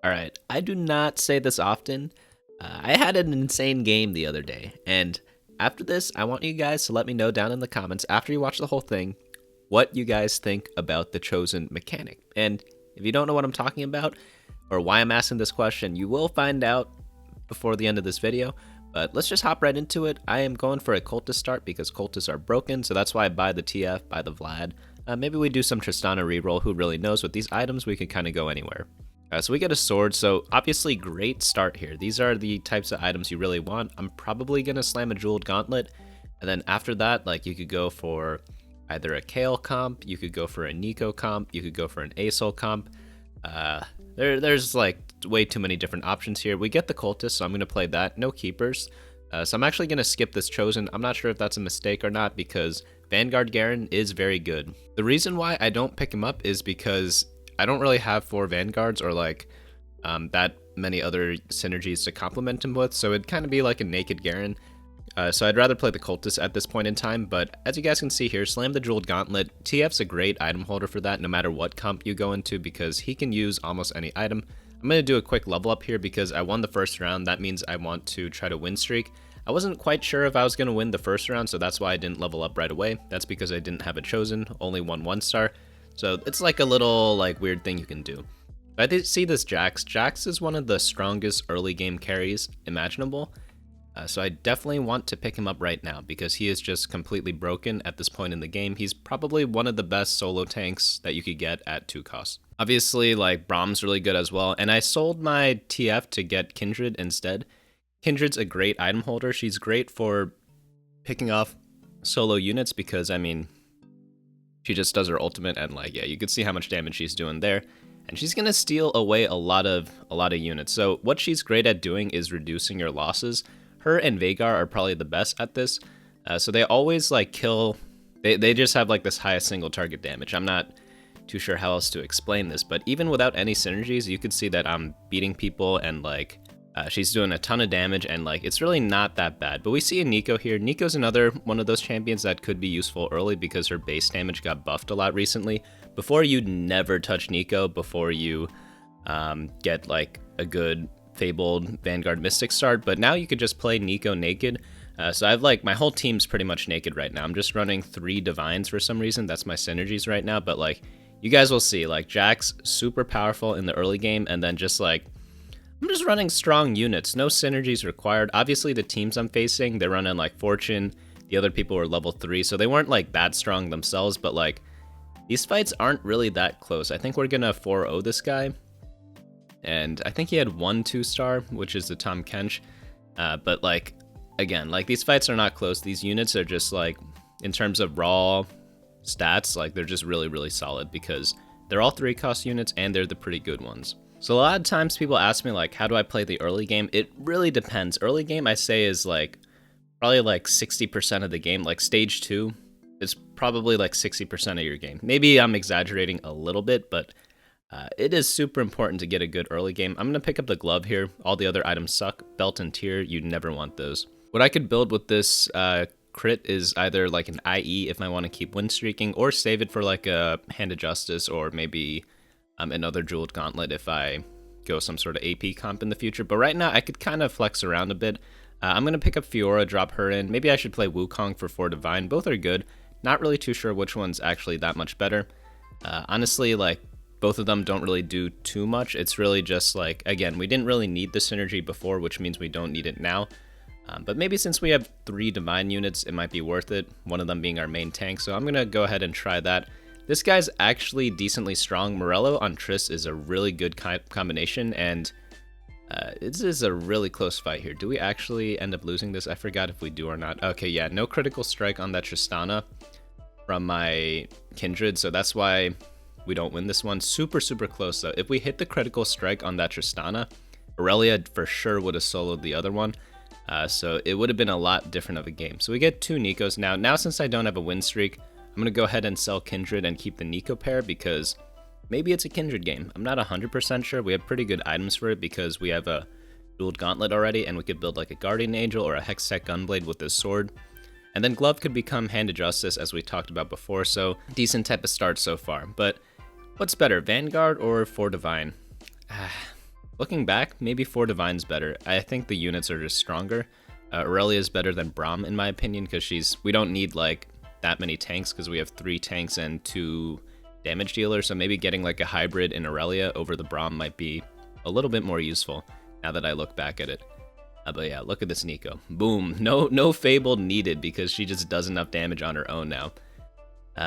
Alright, I do not say this often. I had an insane game the other day, and after this, I want you guys to let me know down in the comments after you watch the whole thing what you guys think about the chosen mechanic. And if you don't know what I'm talking about, or why I'm asking this question, you will find out before the end of this video. But let's just hop right into it. I am going for a cultist start because cultists are broken, so that's why I buy the TF, buy the Vlad. Maybe we do some Tristana reroll, who really knows. With these items, we can kind of go anywhere. So we get a sword, so obviously great start here. These are the types of items you really want. I'm probably going to slam a jeweled gauntlet, and then after that, like, you could go for either a Kale comp, you could go for a Nico comp, you could go for an Asol comp. There's like way too many different options here. We get the cultist, so I'm going to play that. No keepers. So I'm actually going to skip this chosen. I'm not sure if that's a mistake or not because Vanguard Garen is very good. The reason why I don't pick him up is because I don't really have 4 Vanguards or like that many other synergies to complement him with, so it'd kind of be like a naked Garen. So I'd rather play the cultist at this point in time, but as you guys can see here, slam the jeweled gauntlet. TF's a great item holder for that no matter what comp you go into because he can use almost any item. I'm going to do a quick level up here because I won the first round. That means I want to try to win streak. I wasn't quite sure if I was going to win the first round, so that's why I didn't level up right away. That's because I didn't have it chosen, only won 1-star. So it's like a little like weird thing you can do. I did see this Jax. Jax is one of the strongest early game carries imaginable. So I definitely want to pick him up right now because he is just completely broken at this point in the game. He's probably one of the best solo tanks that you could get at 2 costs. Obviously, like, Brahm's really good as well, and I sold my TF to get Kindred instead. Kindred's a great item holder. She's great for picking off solo units because, I mean, she just does her ultimate and, like, yeah, you can see how much damage she's doing there. And she's gonna steal away a lot of units. So what she's great at doing is reducing your losses. Her and Veigar are probably the best at this. So they always like kill. They just have like this highest single target damage. I'm not too sure how else to explain this, but even without any synergies, you could see that I'm beating people and like she's doing a ton of damage and like it's really not that bad. But we see a Nico here. Nico's another one of those champions that could be useful early because her base damage got buffed a lot recently. Before, you'd never touch Nico before you get like a good Fabled Vanguard Mystic start, but now you could just play Nico naked. So I've like my whole team's pretty much naked right now. I'm just running 3 Divines for some reason. That's my synergies right now, but like you guys will see, like Jax super powerful in the early game, and then just like I'm just running strong units, no synergies required. Obviously the teams I'm facing, they're running like Fortune. The other people were level 3, so they weren't like that strong themselves, but like these fights aren't really that close. I think we're gonna 4-0 this guy. And I think he had 1 2-star, which is the Tom Kench. But like, again, like these fights are not close. These units are just like, in terms of raw stats, like they're just really, really solid because they're all 3-cost units and they're the pretty good ones. So a lot of times people ask me like, how do I play the early game? It really depends. Early game I say is like, probably like 60% of the game. Like stage 2 is probably like 60% of your game. Maybe I'm exaggerating a little bit, but it is super important to get a good early game. I'm going to pick up the glove here. All the other items suck. Belt and tier, you never want those. What I could build with this crit is either like an IE if I want to keep win streaking, or save it for like a Hand of Justice, or maybe another Jeweled Gauntlet if I go some sort of AP comp in the future. But right now I could kind of flex around a bit. I'm going to pick up Fiora, drop her in. Maybe I should play Wukong for 4 Divine. Both are good. Not really too sure which one's actually that much better. Honestly, like, both of them don't really do too much. It's really just like, again, we didn't really need the synergy before, which means we don't need it now. But maybe since we have 3 Divine units, it might be worth it, one of them being our main tank. So I'm going to go ahead and try that. This guy's actually decently strong. Morello on Triss is a really good combination, and this is a really close fight here. Do we actually end up losing this? I forgot if we do or not. Okay, yeah, no critical strike on that Tristana from my Kindred, so that's why we don't win this one. Super, super close though. If we hit the critical strike on that Tristana, Aurelia for sure would have soloed the other one. So it would have been a lot different of a game. So we get 2 Nikos now. Now since I don't have a win streak, I'm going to go ahead and sell Kindred and keep the Nico pair because maybe it's a Kindred game. I'm not 100% sure. We have pretty good items for it because we have a Jeweled Gauntlet already, and we could build like a Guardian Angel or a Hextech Gunblade with this sword. And then Glove could become Hand of Justice, as we talked about before, so decent type of start so far. But what's better, Vanguard or 4 Divine? Looking back, maybe 4 Divine's better. I think the units are just stronger. Aurelia is better than Braum in my opinion because we don't need like that many tanks because we have 3 tanks and 2 damage dealers. So maybe getting like a hybrid in Aurelia over the Braum might be a little bit more useful now that I look back at it. But yeah, look at this Nico. Boom. No Fable needed because she just does enough damage on her own now.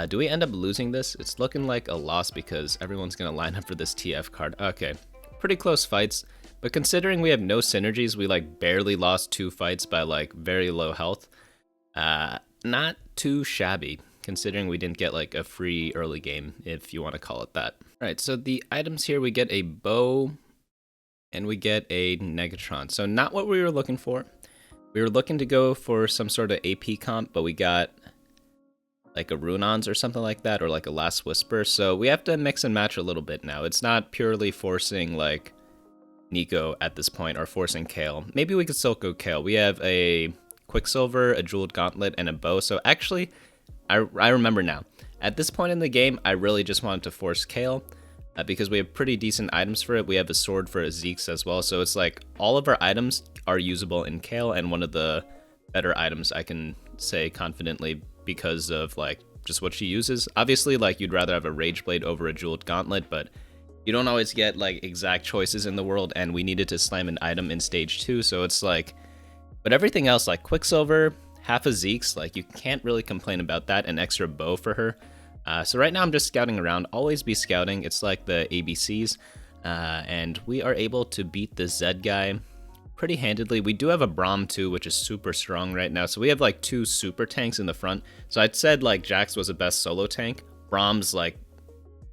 Do we end up losing this? It's looking like a loss because everyone's going to line up for this TF card. Okay, pretty close fights. But considering we have no synergies, we like barely lost 2 fights by like very low health. Not too shabby considering we didn't get like a free early game, if you want to call it that. All right, so the items here, we get a bow and we get a Negatron. So not what we were looking for. We were looking to go for some sort of AP comp, but we got like a Runons or something like that, or like a Last Whisper. So we have to mix and match a little bit now. It's not purely forcing like Nico at this point or forcing Kale. Maybe we could still go Kale. We have a Quicksilver, a Jeweled Gauntlet, and a bow. So actually, I remember now. At this point in the game, I really just wanted to force Kale because we have pretty decent items for it. We have a sword for a Zeke's as well. So it's like all of our items are usable in Kale, and one of the better items I can say confidently because of like just what she uses. Obviously, like you'd rather have a Rage Blade over a Jeweled Gauntlet, but you don't always get like exact choices in the world, and we needed to slam an item in stage 2, so it's like, but everything else like Quicksilver, half a Zeke's, like you can't really complain about that, an extra bow for her. So right now I'm just scouting around. Always be scouting. It's like the ABCs, and we are able to beat the Zed guy pretty handedly. We do have a Braum too, which is super strong right now. So we have like 2 super tanks in the front. So I'd said like Jax was the best solo tank. Braum's like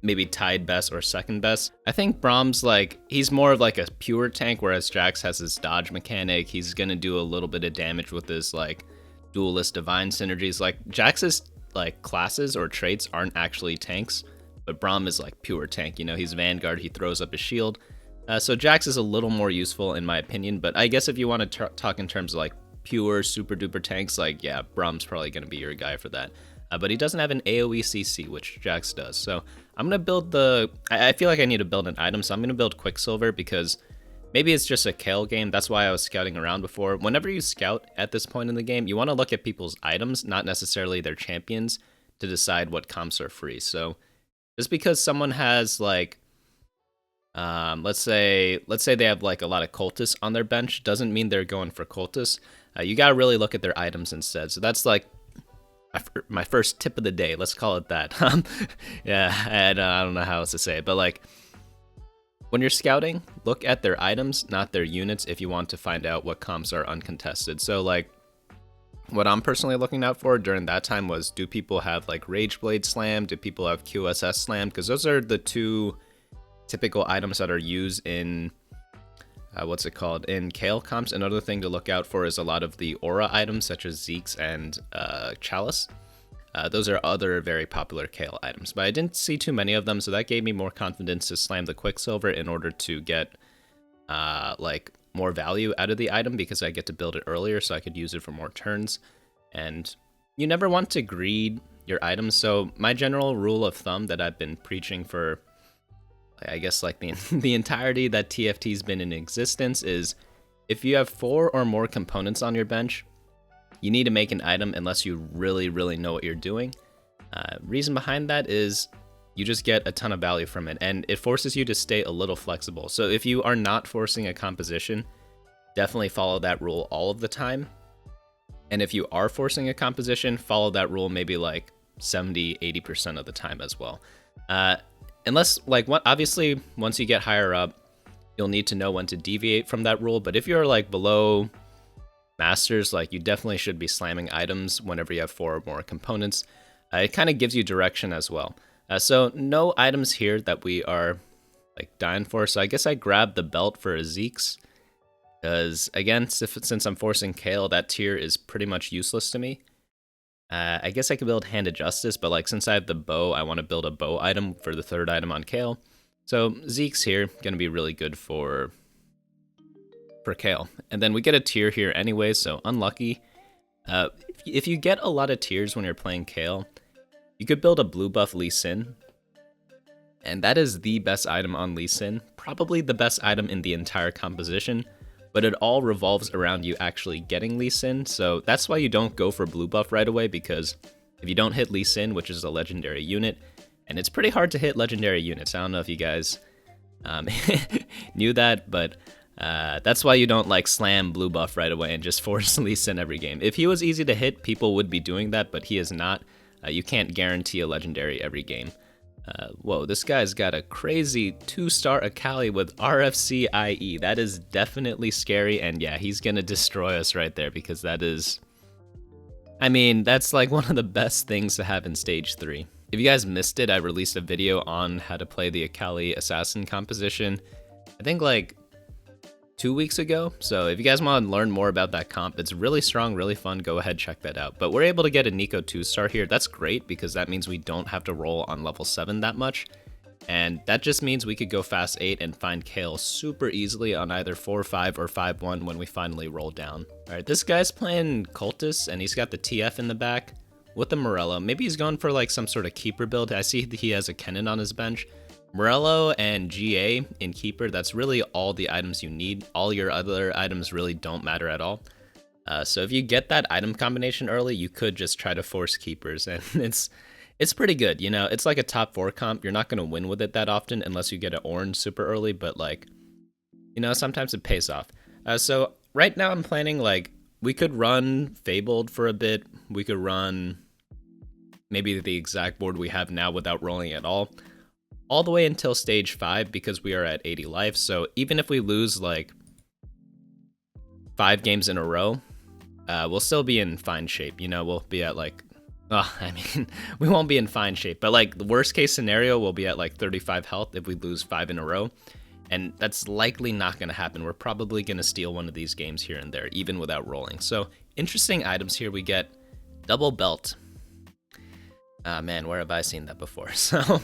maybe tied best or second best. I think Braum's like, he's more of like a pure tank, whereas Jax has his dodge mechanic. He's gonna do a little bit of damage with his like duelist divine synergies. Like Jax's like classes or traits aren't actually tanks, but Braum is like pure tank. You know, he's Vanguard, he throws up his shield. So Jax is a little more useful in my opinion, but I guess if you want to talk in terms of like pure super duper tanks, like yeah, Braum's probably going to be your guy for that. But he doesn't have an AoE CC, which Jax does. So I'm going to build I feel like I need to build an item, so I'm going to build Quicksilver because maybe it's just a Kale game. That's why I was scouting around before. Whenever you scout at this point in the game, you want to look at people's items, not necessarily their champions, to decide what comps are free. So just because someone has like let's say they have like a lot of cultists on their bench doesn't mean they're going for cultists. You gotta really look at their items instead. So that's like my first tip of the day. Let's call it that. Yeah, and I don't know how else to say it, but like when you're scouting, look at their items, not their units, if you want to find out what comps are uncontested. So like what I'm personally looking out for during that time was, do people have like Rage Blade Slam? Do people have QSS Slam? Because those are the 2 typical items that are used in in Kale comps. Another thing to look out for is a lot of the aura items such as Zeke's and Chalice. Those are other very popular Kale items, but I didn't see too many of them, so that gave me more confidence to slam the Quicksilver in order to get like more value out of the item, because I get to build it earlier so I could use it for more turns. And you never want to greed your items, so my general rule of thumb that I've been preaching for I guess like the entirety that TFT's been in existence is, if you have 4 or more components on your bench, you need to make an item unless you really know what you're doing. Reason behind that is you just get a ton of value from it, and it forces you to stay a little flexible. So if you are not forcing a composition, definitely follow that rule all of the time. And if you are forcing a composition, follow that rule maybe like 70-80% of the time as well. Unless, like, obviously, once you get higher up, you'll need to know when to deviate from that rule. But if you're, like, below Masters, like, you definitely should be slamming items whenever you have 4 or more components. It kind of gives you direction as well. So no items here that we are, like, dying for. So I guess I grabbed the belt for a Zeke's, because, again, since I'm forcing Kale, that tier is pretty much useless to me. I guess I could build Hand of Justice, but like since I have the bow, I want to build a bow item for the 3rd item on Kale. So Zeke's here, gonna be really good for Kale. And then we get a tier here anyway, so unlucky. If you get a lot of tiers when you're playing Kale, you could build a blue buff Lee Sin, And that is the best item on Lee Sin, probably the best item in the entire composition, but it all revolves around you actually getting Lee Sin, so that's why you don't go for blue buff right away, because if you don't hit Lee Sin, which is a legendary unit, and it's pretty hard to hit legendary units, I don't know if you guys knew that, but that's why you don't like slam blue buff right away and just force Lee Sin every game. If he was easy to hit, people would be doing that, but he is not. You can't guarantee a legendary every game. Whoa, this guy's got a crazy 2-star Akali with RFC IE. That is definitely scary, and yeah, he's gonna destroy us right there, because that is... I mean, that's like one of the best things to have in Stage 3. If you guys missed it, I released a video on how to play the Akali Assassin composition, I think like 2 weeks ago. So if you guys want to learn more about that comp, it's really strong, really fun, go ahead, check that out. But we're able to get a Nico 2-star here. That's great, because that means we don't have to roll on level 7 that much. And that just means we could go fast 8 and find Kayle super easily on either 4-5 or 5-1 when we finally roll down. Alright, this guy's playing Cultist, and he's got the TF in the back with the Morello. Maybe he's going for like some sort of keeper build. I see he has a Kennen on his bench. Morello and GA in keeper, that's really all the items you need. All your other items really don't matter at all. So if you get that item combination early, you could just try to force keepers, and it's pretty good, you know. It's like a top 4 comp. You're not going to win with it that often unless you get an orange super early, but like, you know, sometimes it pays off. So right now I'm planning, like, we could run Fabled for a bit. We could run maybe the exact board we have now without rolling at all the way until stage 5, because we are at 80 life. So even if we lose like 5 games in a row, we'll still be in fine shape. You know, we'll be at like, I mean, we won't be in fine shape, but like the worst case scenario, we'll be at like 35 health if we lose 5 in a row. And that's likely not going to happen. We're probably going to steal one of these games here and there, even without rolling. So interesting items here. We get double belt. Man, where have I seen that before? So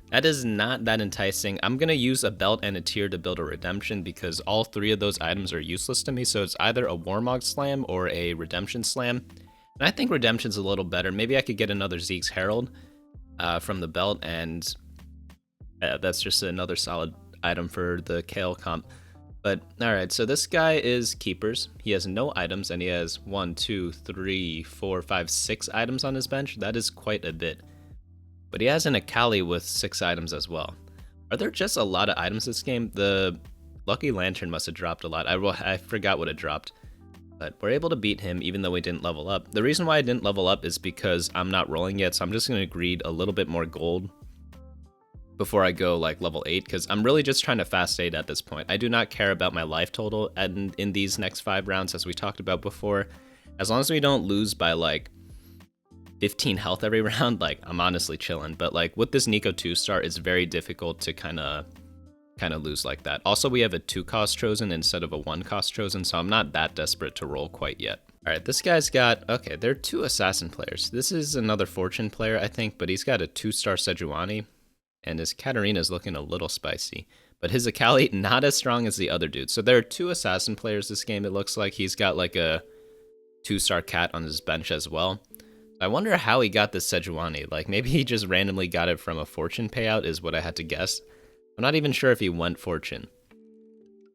that is not that enticing. I'm going to use a belt and a tier to build a redemption, because all 3 of those items are useless to me. So it's either a Warmog Slam or a Redemption Slam. And I think Redemption's a little better. Maybe I could get another Zeke's Herald from the belt, and that's just another solid item for the Kayle comp. But alright, so this guy is keepers. He has no items, and he has 1, 2, 3, 4, 5, 6 items on his bench. That is quite a bit. But he has an Akali with 6 items as well. Are there just a lot of items this game? The Lucky Lantern must have dropped a lot. I forgot what it dropped. But we're able to beat him even though we didn't level up. The reason why I didn't level up is because I'm not rolling yet, so I'm just going to greed a little bit more gold before I go like level 8, because I'm really just trying to fast 8 at this point. I do not care about my life total in these next 5 rounds, as we talked about before. As long as we don't lose by like 15 health every round, like I'm honestly chilling. But like with this Nico 2-star, it's very difficult to kind of lose like that. Also, we have a 2-cost chosen instead of a 1-cost chosen, so I'm not that desperate to roll quite yet. Alright, this guy's got, okay, there are 2 assassin players. This is another fortune player, I think, but he's got a 2-star Sejuani, and his Katarina's looking a little spicy. But his Akali, not as strong as the other dude. So there are 2 assassin players this game, it looks like. He's got like a 2-star cat on his bench as well. I wonder how he got this Sejuani. Like, maybe he just randomly got it from a fortune payout, is what I had to guess. I'm not even sure if he went fortune.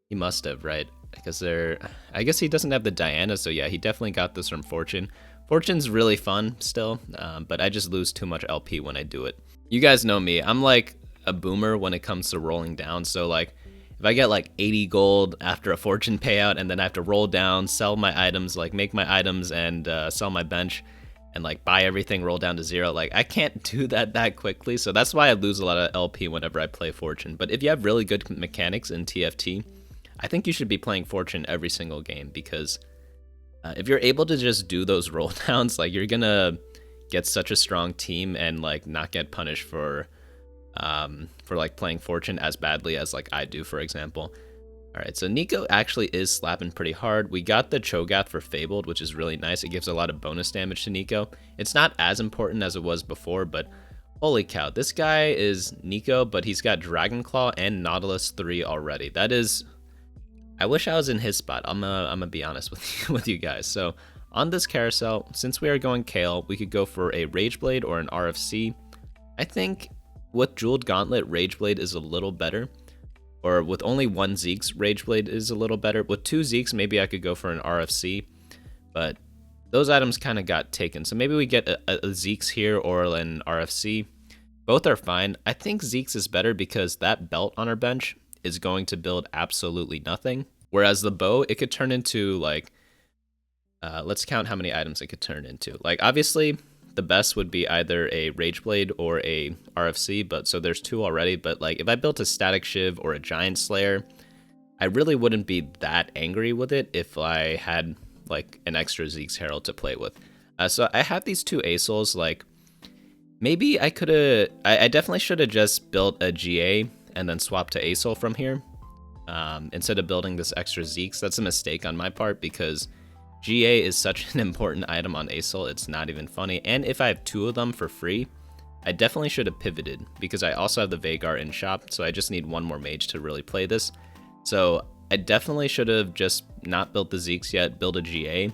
He must have, right? Because I guess he doesn't have the Diana, so yeah, he definitely got this from fortune. Fortune's really fun still, but I just lose too much LP when I do it. You guys know me. I'm like a boomer when it comes to rolling down, so like if I get like 80 gold after a fortune payout and then I have to roll down, sell my items, like make my items and sell my bench, and like buy everything, roll down to 0. Like I can't do that quickly, so that's why I lose a lot of LP whenever I play Fortune. But if you have really good mechanics in TFT, I think you should be playing Fortune every single game, because if you're able to just do those roll downs, like you're gonna get such a strong team and like not get punished for like playing Fortune as badly as like I do, for example. Alright, so Nico actually is slapping pretty hard. We got the Cho'Gath for Fabled, which is really nice. It gives a lot of bonus damage to Nico. It's not as important as it was before, but holy cow, this guy is Nico, but he's got Dragon Claw and Nautilus 3 already. That is... I wish I was in his spot. I'm gonna be honest with you guys. So on this carousel, since we are going Kayle, we could go for a Rage Blade or an RFC. I think with Jeweled Gauntlet, Rageblade is a little better. Or with only one Zeke's, Rageblade is a little better. With two Zeke's, maybe I could go for an RFC, but those items kind of got taken. So maybe we get a Zeke's here or an RFC. Both are fine. I think Zeke's is better because that belt on our bench is going to build absolutely nothing. Whereas the bow, it could turn into like, let's count how many items it could turn into. Like obviously the best would be either a Rageblade or a RFC, but so there's two already. But like if I built a Static Shiv or a Giant Slayer, I really wouldn't be that angry with it if I had like an extra Zeke's Herald to play with. So I have these two Aesils. Like maybe I could have, I definitely should have just built a GA and then swapped to Aesil from here instead of building this extra Zeke's. That's a mistake on my part because GA is such an important item on Aesil, it's not even funny. And if I have two of them for free, I definitely should have pivoted because I also have the Vhagar in shop, so I just need one more mage to really play this. So I definitely should have just not built the Zeke's yet, build a GA,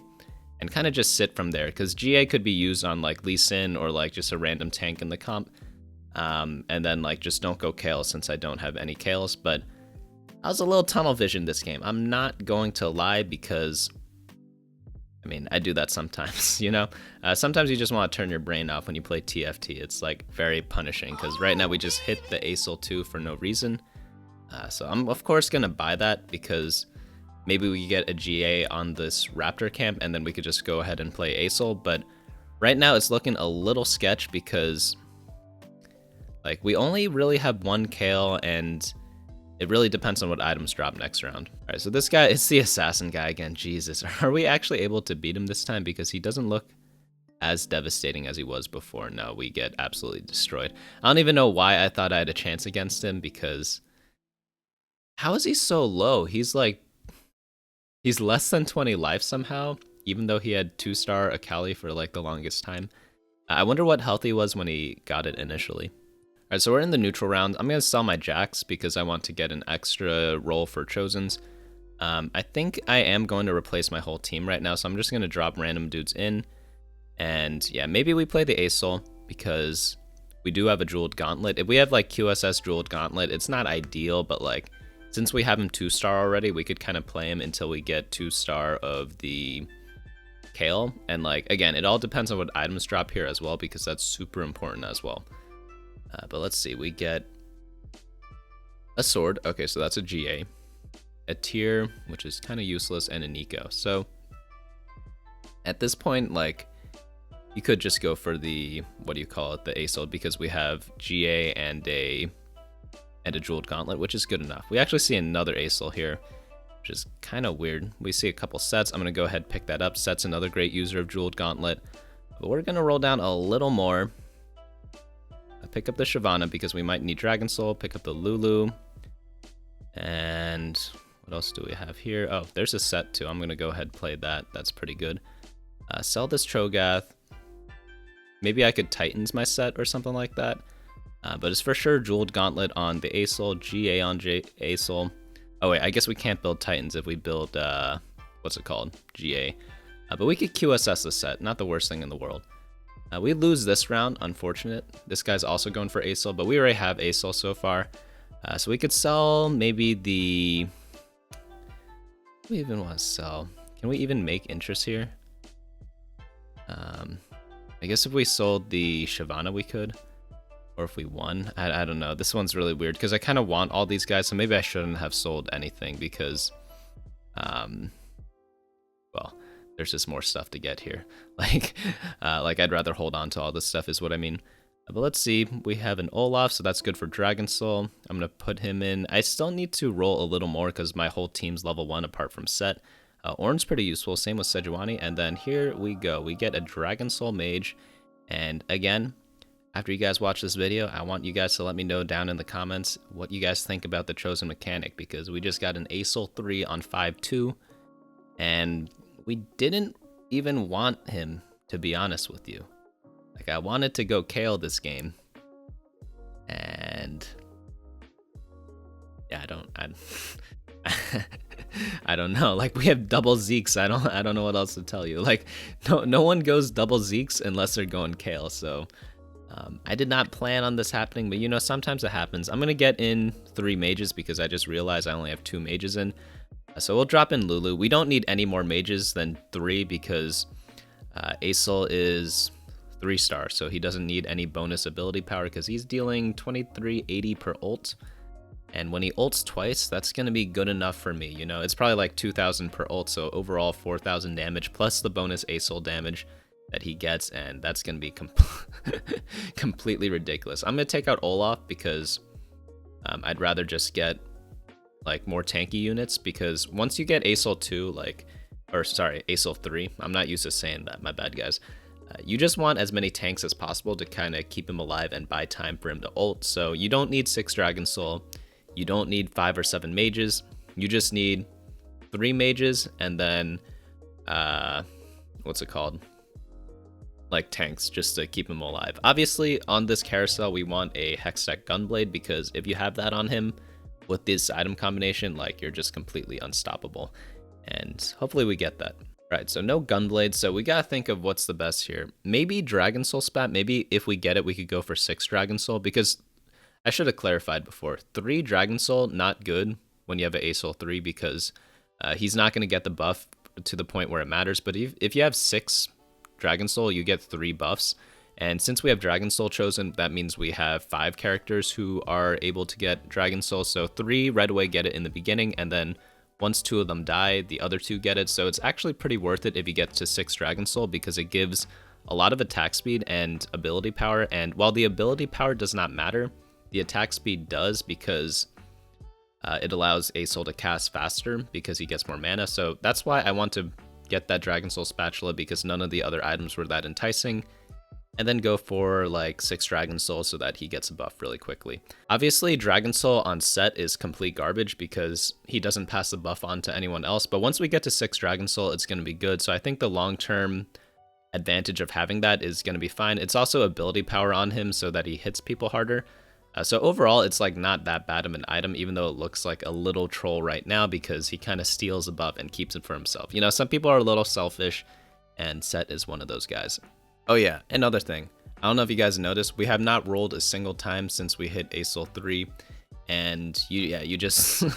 and kind of just sit from there, because GA could be used on like Lee Sin or like just a random tank in the comp. And then like just don't go Kayle since I don't have any Kales, but I was a little tunnel vision this game. I'm not going to lie because I mean, I do that sometimes, you know? Sometimes you just want to turn your brain off when you play TFT. It's like very punishing because right now we just hit the Aesil 2 for no reason. So I'm of course going to buy that because maybe we get a GA on this Raptor camp and then we could just go ahead and play Aesil. But right now it's looking a little sketch because like we only really have one Kayle and it really depends on what items drop next round. All right, so this guy, it's the assassin guy again. Jesus, are we actually able to beat him this time? Because he doesn't look as devastating as he was before. No, we get absolutely destroyed. I don't even know why I thought I had a chance against him because how is he so low? He's like, he's less than 20 life somehow, even though he had 2-star Akali for like the longest time. I wonder what health he was when he got it initially. Alright, so we're in the neutral round. I'm going to sell my Jax because I want to get an extra roll for Chosens. I think I am going to replace my whole team right now, so I'm just going to drop random dudes in. And yeah, maybe we play the Aesil because we do have a Jeweled Gauntlet. If we have like QSS Jeweled Gauntlet, it's not ideal, but like since we have him 2-star already, we could kind of play him until we get 2-star of the Kayle. And like, again, it all depends on what items drop here as well because that's super important as well. But let's see, we get a sword. Okay, so that's a GA. A tier, which is kind of useless, and a Nico. So at this point, like, you could just go for the, what do you call it, the Aesil, because we have GA and a Jeweled Gauntlet, which is good enough. We actually see another Aesil here, which is kind of weird. We see a couple sets. I'm going to go ahead and pick that up. Set's another great user of Jeweled Gauntlet. But we're going to roll down a little more. Pick up the Shyvana because we might need Dragon Soul. Pick up the Lulu. And what else do we have here? Oh, there's a set too. I'm going to go ahead and play that. That's pretty good. Sell this Cho'Gath. Maybe I could Titans my set or something like that. But it's for sure Jeweled Gauntlet on the Aesil, GA on Aesil. Oh wait, I guess we can't build Titans if we build, what's it called? GA. But we could QSS the set. Not the worst thing in the world. We lose this round, unfortunate. This guy's also going for Aesil, but we already have Aesil so far. So we could sell maybe the... What do we even want to sell? Can we even make interest here? I guess if we sold the Shyvana we could. Or if we won. I don't know. This one's really weird because I kind of want all these guys, so maybe I shouldn't have sold anything because... well... there's just more stuff to get here. Like I'd rather hold on to all this stuff is what I mean. But let's see, we have an Olaf, so that's good for Dragon Soul. I'm gonna put him in. I still need to roll a little more because my whole team's level 1 apart from Set. Ornn's pretty useful, same with Sejuani. And then here we go, we get a Dragon Soul Mage. And again, after you guys watch this video, I want you guys to let me know down in the comments what you guys think about the chosen mechanic, because we just got an Aesil 3 on 5-2, and we didn't even want him, to be honest with you. Like, I wanted to go Kayle this game. And yeah, I don't know. Like, we have double Zeke's. I don't know what else to tell you. Like, no one goes double Zeke's unless they're going Kayle. So I did not plan on this happening, but you know, sometimes it happens. I'm going to get in 3 mages because I just realized I only have 2 mages in. So we'll drop in Lulu. We don't need any more mages than 3 because Aesol is 3-star, so he doesn't need any bonus ability power because he's dealing 2380 per ult. And when he ults twice, that's going to be good enough for me. You know, it's probably like 2000 per ult, so overall 4000 damage plus the bonus Aesol damage that he gets, and that's going to be completely ridiculous. I'm going to take out Olaf because I'd rather just get like more tanky units, because once you get Aesol 2, like, or sorry, Aesol 3, I'm not used to saying that, my bad guys. You just want as many tanks as possible to kind of keep him alive and buy time for him to ult. So you don't need 6 Dragon Soul, you don't need 5 or 7 mages, you just need 3 mages and then what's it called? Like tanks, just to keep him alive. Obviously, on this carousel, we want a Hextech Gunblade, because if you have that on him with this item combination, like, you're just completely unstoppable. And hopefully we get that. Right, so no Gunblade, so we gotta think of what's the best here. Maybe Dragon Soul spat. Maybe if we get it, we could go for 6 Dragon Soul, because I should have clarified before. 3 Dragon Soul, not good when you have an Aesol 3, because he's not gonna get the buff to the point where it matters. But if you have 6 Dragon Soul, you get 3 buffs. And since we have Dragon Soul chosen, that means we have 5 characters who are able to get Dragon Soul. So 3 right away get it in the beginning, and then once 2 of them die, the other 2 get it. So it's actually pretty worth it if you get to 6 Dragon Soul, because it gives a lot of attack speed and ability power. And while the ability power does not matter, the attack speed does, because it allows Aesol to cast faster because he gets more mana. So that's why I want to get that Dragon Soul Spatula, because none of the other items were that enticing. And then go for like 6 Dragon Soul so that he gets a buff really quickly. Obviously, Dragon Soul on set is complete garbage because he doesn't pass the buff on to anyone else. But once we get to 6 Dragon Soul, it's going to be good. So I think the long-term advantage of having that is going to be fine. It's also ability power on him so that he hits people harder. So overall, it's like not that bad of an item, even though it looks like a little troll right now because he kind of steals a buff and keeps it for himself. You know, some people are a little selfish, and Set is one of those guys. Oh yeah, another thing. I don't know if you guys noticed, we have not rolled a single time since we hit Aesol 3. And you just, I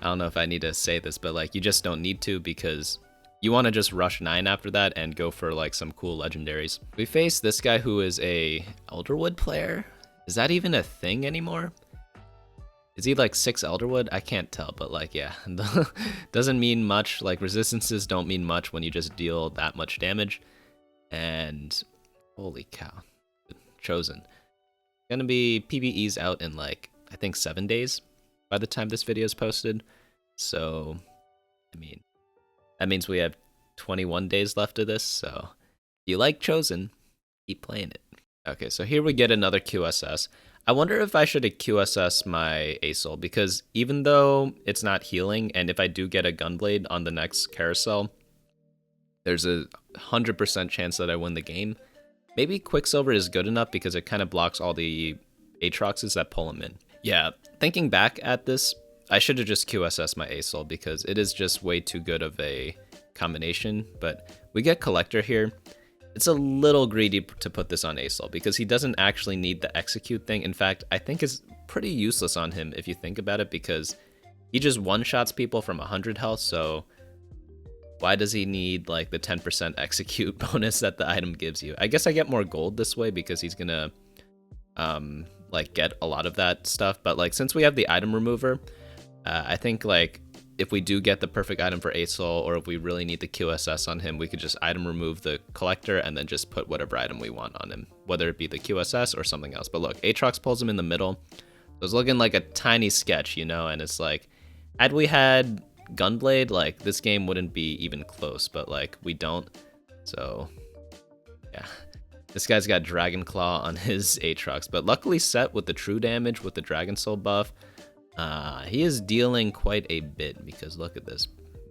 don't know if I need to say this, but like, you just don't need to, because you want to just rush 9 after that and go for like some cool legendaries. We face this guy who is a Elderwood player. Is that even a thing anymore? Is he like 6 Elderwood? I can't tell, but like, yeah, doesn't mean much. Like, resistances don't mean much when you just deal that much damage. And holy cow, chosen. Gonna be PvE's out in like, I think 7 days by the time this video is posted. So, I mean, that means we have 21 days left of this. So if you like Chosen, keep playing it. Okay, so here we get another QSS. I wonder if I should QSS my Aesol, because even though it's not healing, and if I do get a Gunblade on the next carousel, there's a 100% chance that I win the game. Maybe Quicksilver is good enough because it kind of blocks all the Aatroxes that pull him in. Yeah, thinking back at this, I should have just QSS my Aesol because it is just way too good of a combination. But we get Collector here. It's a little greedy to put this on Aesol because he doesn't actually need the execute thing. In fact, I think it's pretty useless on him if you think about it, because he just one-shots people from 100 health, so why does he need like the 10% execute bonus that the item gives you? I guess I get more gold this way because he's gonna like get a lot of that stuff. But like, since we have the item remover, I think like if we do get the perfect item for Aesol, or if we really need the QSS on him, we could just item remove the collector and then just put whatever item we want on him, whether it be the QSS or something else. But look, Aatrox pulls him in the middle. So it's looking like a tiny sketch, you know, and it's like, had we had Gunblade, like this game wouldn't be even close, but like we don't. So yeah, this guy's got Dragon Claw on his Aatrox, but luckily set with the true damage with the Dragon Soul buff. He is dealing quite a bit, because look at this.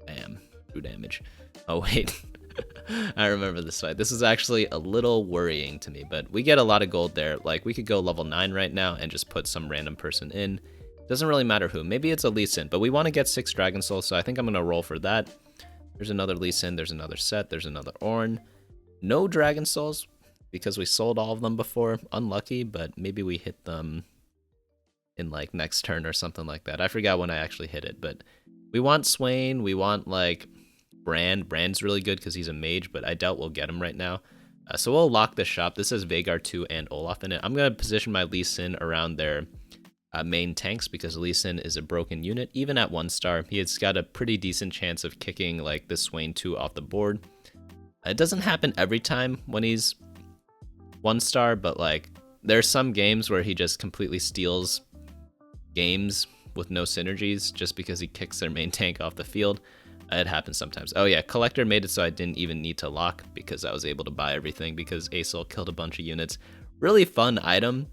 Bam. True damage. Oh, wait. I remember this fight. This is actually a little worrying to me, but we get a lot of gold there. Like, we could go level 9 right now and just put some random person in. Doesn't really matter who. Maybe it's a Lee Sin, but we want to get 6 Dragon Souls, so I think I'm going to roll for that. There's another Lee Sin. There's another Set. There's another Ornn. No Dragon Souls. because we sold all of them before. Unlucky, but maybe we hit them in like next turn or something like that. I forgot when I actually hit it, but we want Swain. We want like Brand. Brand's really good because he's a mage, but I doubt we'll get him right now. So we'll lock the shop. This has Vhagar 2 and Olaf in it. I'm going to position my Lee Sin around their main tanks because Lee Sin is a broken unit. Even at 1 star, he has got a pretty decent chance of kicking like this Swain 2 off the board. It doesn't happen every time when he's 1 star, but like there's some games where he just completely steals games with no synergies just because he kicks their main tank off the field. It happens sometimes. Oh yeah, Collector made it so I didn't even need to lock because I was able to buy everything because Aesol killed a bunch of units. Really fun item,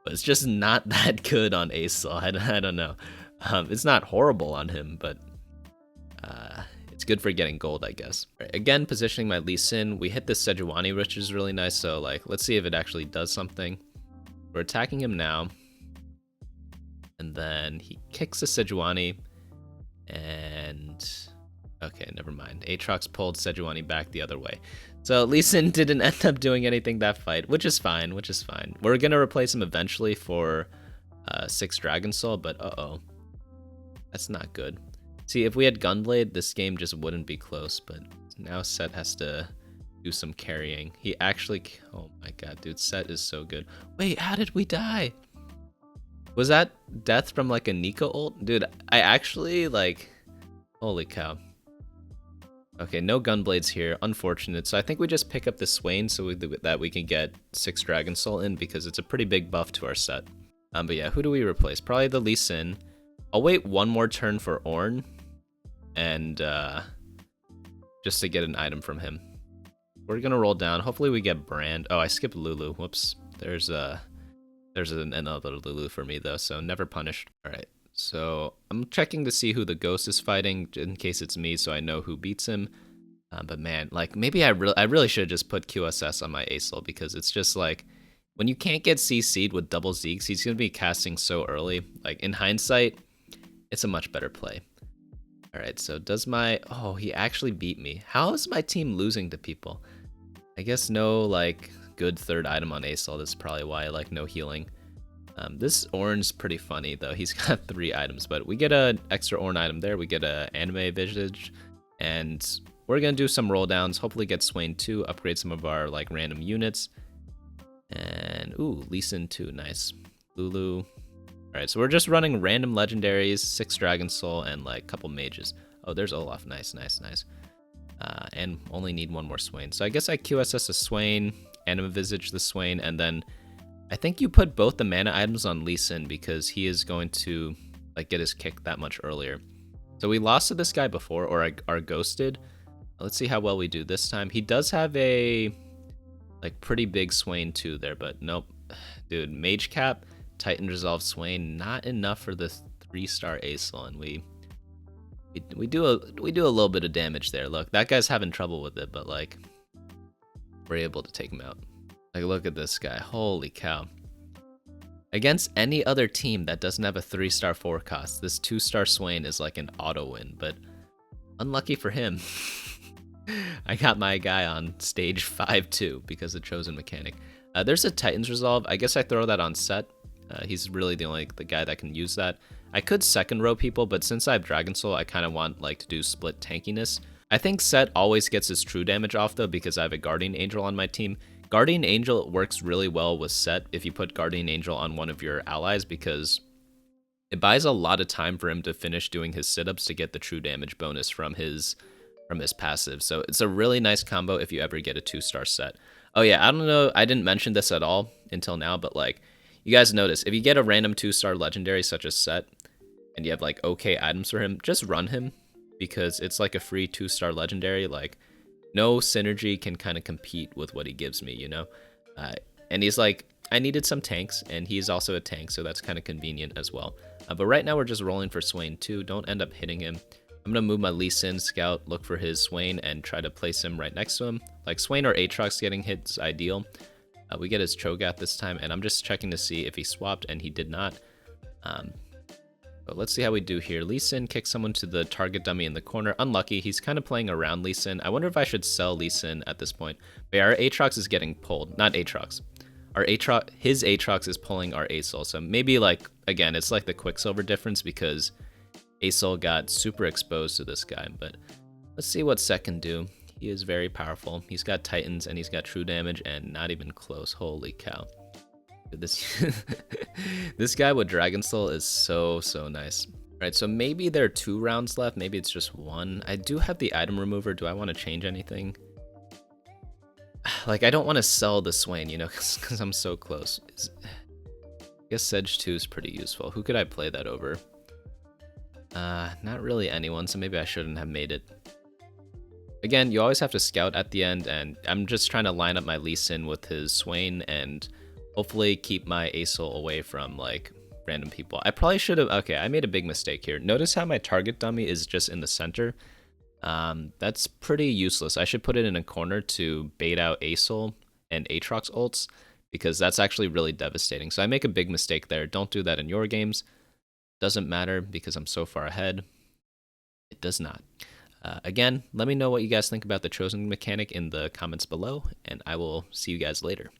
but it's just not that good on Aesol. I don't know. It's not horrible on him, but it's good for getting gold, I guess. Right, again, positioning my Lee Sin. We hit this Sejuani, which is really nice, so like, let's see if it actually does something. We're attacking him now. And then he kicks a Sejuani, and okay, never mind. Aatrox pulled Sejuani back the other way. So Lee Sin didn't end up doing anything that fight, which is fine, We're gonna replace him eventually for 6 Dragon Soul, but uh-oh. That's not good. See, if we had Gunblade, this game just wouldn't be close, but now Set has to do some carrying. He actually, oh my god, dude, Set is so good. Wait, how did we die? Was that death from like a Nico ult? Dude, I actually like, holy cow. Okay, no Gunblades here, unfortunate. So I think we just pick up the Swain so that we can get 6 Dragon Soul in because it's a pretty big buff to our set. But yeah, who do we replace? Probably the Lee Sin. I'll wait one more turn for Ornn and just to get an item from him. We're gonna roll down. Hopefully we get Brand. Oh, I skipped Lulu. Whoops. There's another Lulu for me though, so never punished. All right, so I'm checking to see who the ghost is fighting in case it's me, so I know who beats him. But man, like maybe I really should have just put QSS on my Aesol because it's just like when you can't get CC'd with double Zeeks, he's gonna be casting so early. Like in hindsight, it's a much better play. All right, so does my he actually beat me. How is my team losing to people? I guess no like good third item on Aesol. That's probably why, like, no healing. This Ornn's pretty funny though. He's got 3 items, but we get an extra Ornn item there. We get a anime visage, and we're gonna do some roll downs. Hopefully get Swain 2, upgrade some of our like random units, and ooh, Lee Sin 2, nice. Lulu. All right, so we're just running random legendaries, 6 Dragon Soul, and like a couple mages. Oh, there's Olaf. Nice. And only need 1 more Swain. So I guess I QSS a Swain, Anima Visage the Swain, and then I think you put both the mana items on Lee Sin because he is going to like get his kick that much earlier. So we lost to this guy before, or are ghosted. Let's see how well we do this time. He does have a like pretty big Swain too there, but nope. Dude, Mage Cap, Titan Resolve Swain, not enough for the 3-star Aesol, and we do a little bit of damage there. Look, that guy's having trouble with it, but like we're able to take him out. Like, look at this guy. Holy cow. Against any other team that doesn't have a 3-star forecast, this 2-star Swain is like an auto win, but unlucky for him. I got my guy on stage 5-2 because of Chosen Mechanic. There's a Titan's Resolve. I guess I throw that on Set. He's really the guy that can use that. I could second row people, but since I have Dragon Soul, I kind of want like to do split tankiness. I think Set always gets his true damage off though because I have a Guardian Angel on my team. Guardian Angel works really well with Set if you put Guardian Angel on one of your allies because it buys a lot of time for him to finish doing his sit-ups to get the true damage bonus from his passive. So it's a really nice combo if you ever get a 2-star Set. Oh yeah, I don't know, I didn't mention this at all until now, but like you guys notice if you get a random 2-star legendary such as Set and you have like okay items for him, just run him because it's like a free 2-star legendary. Like no synergy can kind of compete with what he gives me, you know? And he's like, I needed some tanks, and he's also a tank, so that's kind of convenient as well. But right now we're just rolling for Swain 2. Don't end up hitting him. I'm going to move my Lee Sin scout, look for his Swain, and try to place him right next to him. Like Swain or Aatrox getting hit is ideal. We get his Cho'Gath this time, and I'm just checking to see if he swapped, and he did not. But let's see how we do here. Lee Sin kicks someone to the target dummy in the corner. Unlucky. He's kind of playing around Lee Sin. I wonder if I should sell Lee Sin at this point. But yeah, our Aatrox is getting pulled. Not Aatrox. His Aatrox is pulling our Asol. So maybe, like, again, it's like the Quicksilver difference because Asol got super exposed to this guy. But let's see what Set can do. He is very powerful. He's got Titans and he's got true damage and not even close. Holy cow. This this guy with Dragon Soul is so nice. Right, so maybe there are 2 rounds left. Maybe it's just 1. I do have the item remover. Do I want to change anything? Like, I don't want to sell the Swain, you know, because I'm so close. I guess Sedge 2 is pretty useful. Who could I play that over? Not really anyone, so maybe I shouldn't have made it. Again, you always have to scout at the end, and I'm just trying to line up my Lee Sin with his Swain and hopefully keep my Asol away from, like, random people. I probably should have... Okay, I made a big mistake here. Notice how my target dummy is just in the center. That's pretty useless. I should put it in a corner to bait out Asol and Aatrox ults, because that's actually really devastating. So I make a big mistake there. Don't do that in your games. Doesn't matter because I'm so far ahead. It does not. Again, let me know what you guys think about the chosen mechanic in the comments below, and I will see you guys later.